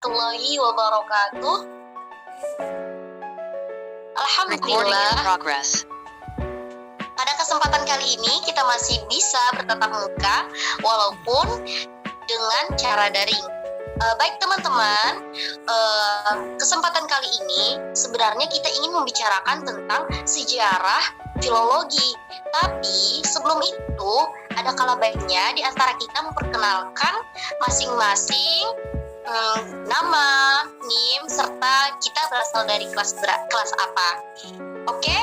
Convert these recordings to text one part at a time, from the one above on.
warahmatullahi wabarakatuh. Alhamdulillah, pada kesempatan kali ini kita masih bisa bertatap muka walaupun dengan cara daring. Baik teman-teman, kesempatan kali ini sebenarnya kita ingin membicarakan tentang sejarah filologi. Tapi sebelum itu ada kala baiknya di antara kita memperkenalkan masing-masing nama, NIM, serta kita berasal dari kelas apa. Oke,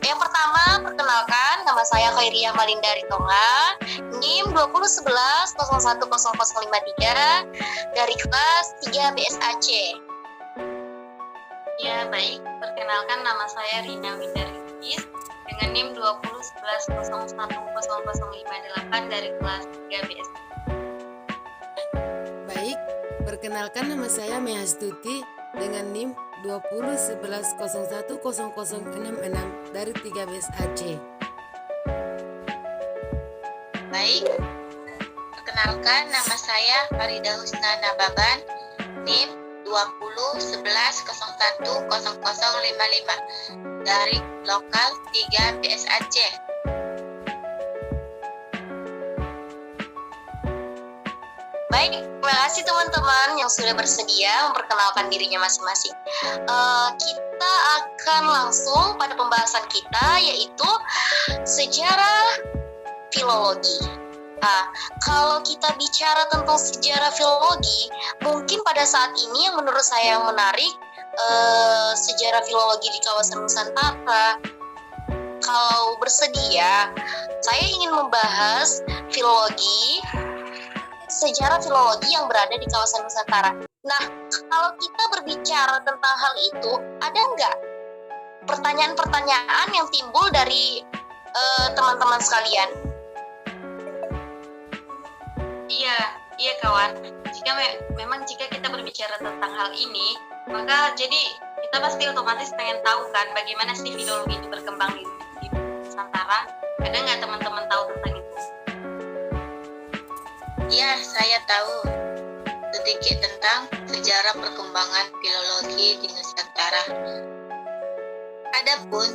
yang pertama perkenalkan, nama saya Khairiyah Malindari Tonga, NIM 2011-010053 dari kelas 3 BSAC. Ya baik, perkenalkan nama saya Rina Windari Lubis dengan NIM 2011-010058 dari kelas 3 BSAC. Baik, perkenalkan nama saya Mehastuti dengan NIM 2011-010066 dari 3 BSAC. Baik, perkenalkan nama saya Farida Husnana Baban, NIM 2011-010055 dari lokal 3 BSAC. Baik, terima kasih teman-teman yang sudah bersedia memperkenalkan dirinya masing-masing. Kita akan langsung pada pembahasan kita, yaitu sejarah filologi. Kalau kita bicara tentang sejarah filologi, mungkin pada saat ini yang menurut saya yang menarik, sejarah filologi di kawasan Nusantara. Kalau bersedia, saya ingin membahas sejarah filologi yang berada di kawasan Nusantara. Nah, kalau kita berbicara tentang hal itu, ada nggak pertanyaan-pertanyaan yang timbul dari teman-teman sekalian? Iya kawan. Jika kita berbicara tentang hal ini, maka jadi kita pasti otomatis pengen tahu kan bagaimana sih filologi itu berkembang di Nusantara. Ada nggak teman-teman tahu tentang itu? Ya, saya tahu sedikit tentang sejarah perkembangan filologi di Nusantara. Adapun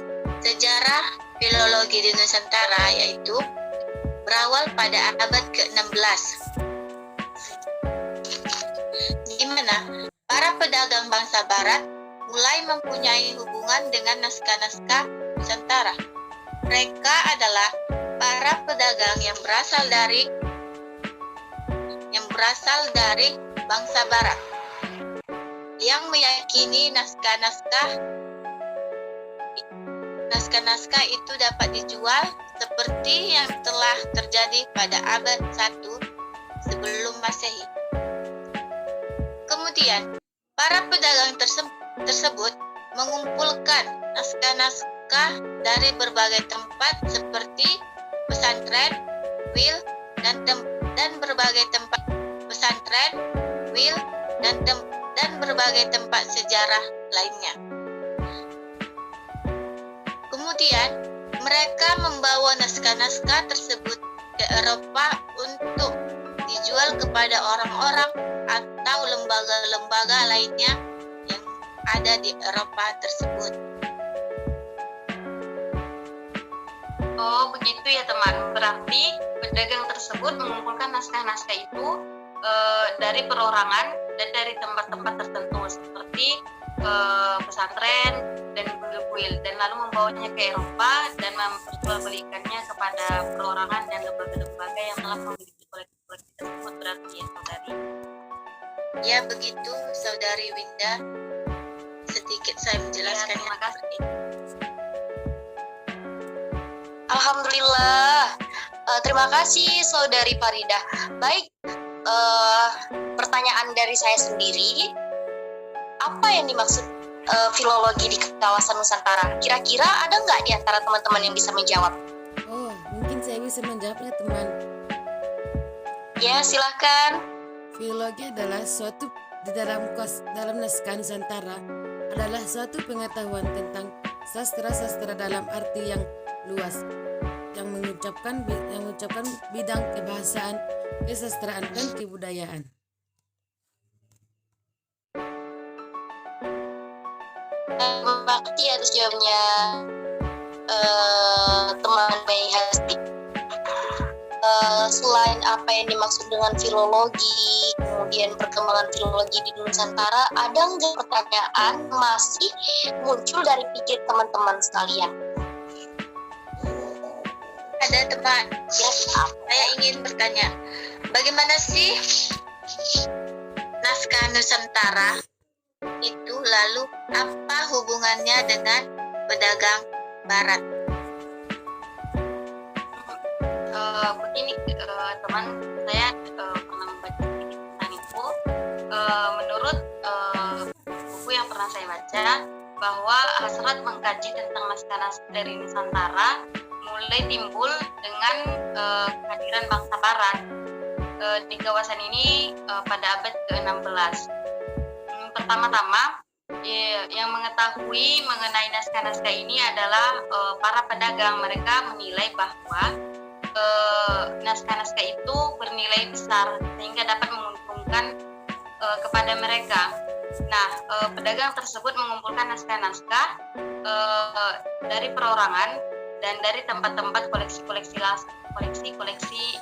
sejarah filologi di Nusantara yaitu berawal pada abad ke-16, di mana para pedagang bangsa Barat mulai mempunyai hubungan dengan naskah-naskah Nusantara. Mereka adalah para pedagang yang berasal dari bangsa Barat yang meyakini naskah-naskah itu dapat dijual seperti yang telah terjadi pada abad 1 sebelum Masehi. Kemudian, para pedagang tersebut mengumpulkan naskah-naskah dari berbagai tempat seperti pesantren, wil, dan berbagai tempat sejarah lainnya. Kemudian, mereka membawa naskah-naskah tersebut ke Eropa untuk dijual kepada orang-orang atau lembaga-lembaga lainnya yang ada di Eropa tersebut. Oh, begitu ya teman. Berarti pedagang tersebut mengumpulkan naskah-naskah itu dari perorangan dan dari tempat-tempat tertentu seperti pesantren dan kuil, dan lalu membawanya ke Eropa dan memperjualbelikannya kepada perorangan dan lembaga-lembaga yang telah memiliki koleksi-koleksi tersebut. Berarti ya saudari? Ya begitu saudari Winda, sedikit saya menjelaskan. Terima kasih. Alhamdulillah, terima kasih saudari Farida. Baik, pertanyaan dari saya sendiri, apa yang dimaksud filologi di kawasan Nusantara? Kira-kira ada nggak di antara teman-teman yang bisa menjawab? Oh, mungkin saya bisa menjawabnya teman. Ya, silahkan. Filologi adalah suatu di dalam naskah Nusantara adalah suatu pengetahuan tentang sastra dalam arti yang luas, yang mengucapkan bidang kebahasaan, kesastraan dan kebudayaan. Terima kasih atas jawabnya teman Mei Hasti. Selain apa yang dimaksud dengan filologi, kemudian perkembangan filologi di Nusantara, ada nggak pertanyaan masih muncul dari pikir teman-teman sekalian? Ada teman, saya ingin bertanya, bagaimana sih naskah Nusantara itu, lalu apa hubungannya dengan pedagang barat? Begini teman, saya pernah membaca sedikit tentang itu. Menurut buku yang pernah saya baca, bahwa hasrat mengkaji tentang naskah-naskah dari Nusantara mulai timbul dengan kehadiran bangsa Barat di kawasan ini pada abad ke-16. Pertama-tama, yang mengetahui mengenai naskah-naskah ini adalah para pedagang. Mereka menilai bahwa naskah-naskah itu bernilai besar sehingga dapat menguntungkan kepada mereka. Nah, pedagang tersebut mengumpulkan naskah-naskah dari perorangan dan dari tempat-tempat koleksi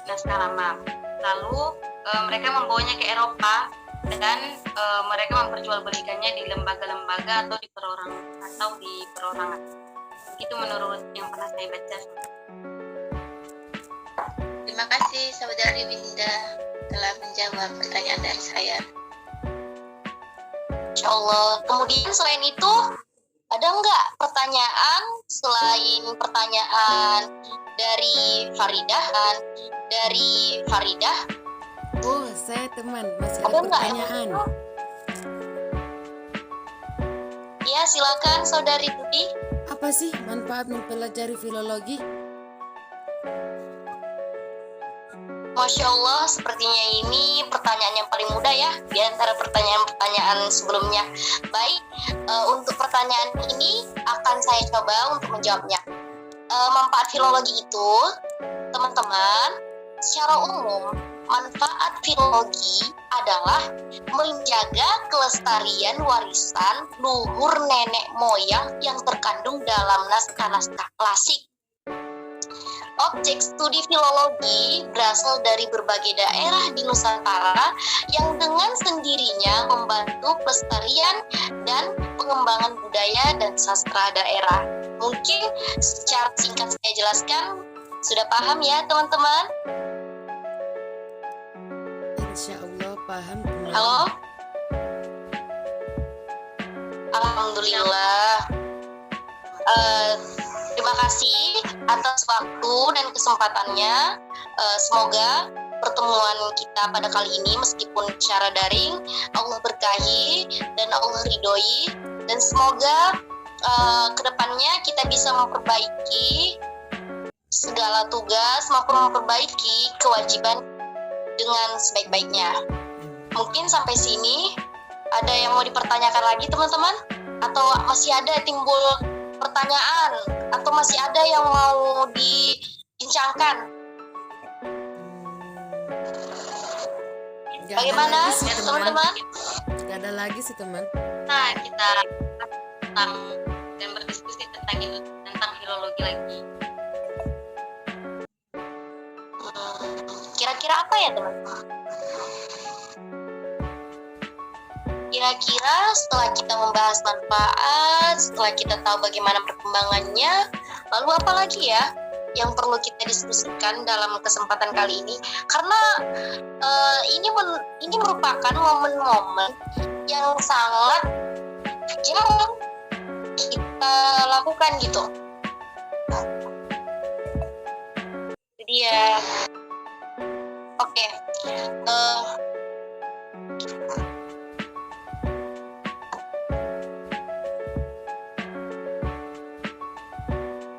naskah lama. Lalu mereka membawanya ke Eropa dan mereka memperjualbelikannya di lembaga-lembaga atau di perorangan. Itu menurut yang pernah saya baca. Terima kasih Saudari Winda telah menjawab pertanyaan dari saya. Insya Allah. Kemudian selain itu, ada nggak pertanyaan selain pertanyaan dari Faridah? Oh, saya teman, masih Ada ada nggak? pertanyaan. Ya, silakan Saudari Tuti. Apa sih manfaat mempelajari filologi? Masya Allah, sepertinya ini pertanyaan yang paling mudah ya di antara pertanyaan-pertanyaan sebelumnya. Baik, untuk pertanyaan ini akan saya coba untuk menjawabnya. Manfaat filologi itu, teman-teman, secara umum, manfaat filologi adalah menjaga kelestarian warisan luhur nenek moyang yang terkandung dalam naskah-naskah klasik. Objek studi filologi berasal dari berbagai daerah di Nusantara yang dengan sendirinya membantu pelestarian dan pengembangan budaya dan sastra daerah. Mungkin secara singkat saya jelaskan, sudah paham ya teman-teman? Insya Allah paham. teman. Halo? Alhamdulillah. Terima kasih atas waktu dan kesempatannya. Semoga pertemuan kita pada kali ini meskipun secara daring, Allah berkahi dan Allah ridhoi, dan semoga kedepannya kita bisa memperbaiki segala tugas maupun memperbaiki kewajiban dengan sebaik-baiknya. Mungkin sampai sini ada yang mau dipertanyakan lagi teman-teman? Atau masih ada timbul pertanyaan? Atau masih ada yang mau dibincangkan? Nggak ada Bagaimana lagi sih, teman-teman? Gak ada lagi sih teman. Nah, kita tentang dan berdiskusi tentang filologi lagi. Kira-kira apa ya teman-teman? Kira-kira setelah kita membahas manfaat, setelah kita tahu bagaimana perkembangannya, lalu apa lagi ya yang perlu kita diskusikan dalam kesempatan kali ini? Karena ini merupakan momen-momen yang sangat jarang kita lakukan gitu. Jadi ya, oke.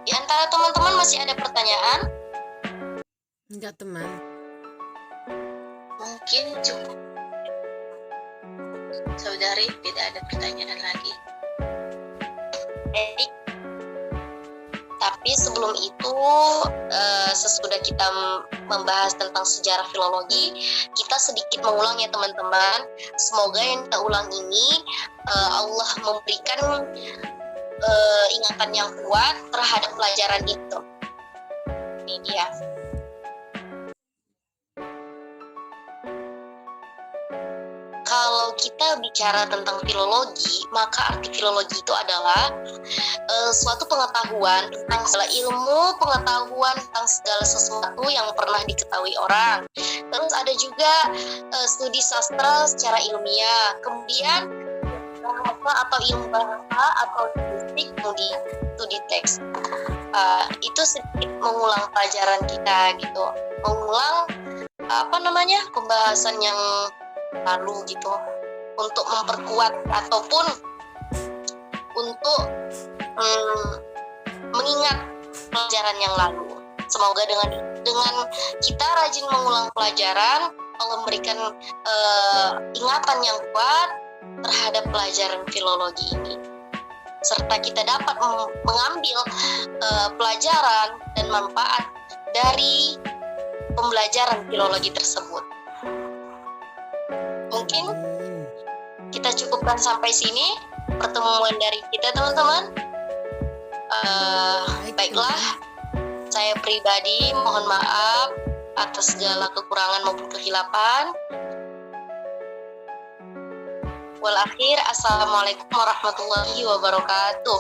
Di antara teman-teman masih ada pertanyaan? Enggak teman. Mungkin cukup. Saudari, tidak ada pertanyaan lagi. Baik. Tapi sebelum itu, sesudah kita membahas tentang sejarah filologi, kita sedikit mengulang ya teman-teman. Semoga yang kita ulang ini Allah memberikan ingatan yang kuat terhadap pelajaran itu. Ini dia. Kalau kita bicara tentang filologi, maka arti filologi itu adalah suatu pengetahuan tentang segala ilmu, pengetahuan tentang segala sesuatu yang pernah diketahui orang. Terus ada juga studi sastra secara ilmiah, kemudian bahasa atau ilmu bahasa atau linguistik, kemudian studi teks. Itu sedikit mengulang pelajaran kita gitu, mengulang pembahasan yang lalu gitu, untuk memperkuat ataupun untuk mengingat pelajaran yang lalu. Semoga dengan kita rajin mengulang pelajaran, Allah memberikan ingatan yang kuat terhadap pelajaran filologi ini, serta kita dapat mengambil pelajaran dan manfaat dari pembelajaran filologi tersebut. Mungkin kita cukupkan sampai sini pertemuan dari kita, teman-teman. Baiklah, saya pribadi mohon maaf atas segala kekurangan maupun kehilapan. Wal akhir, assalamualaikum warahmatullahi wabarakatuh.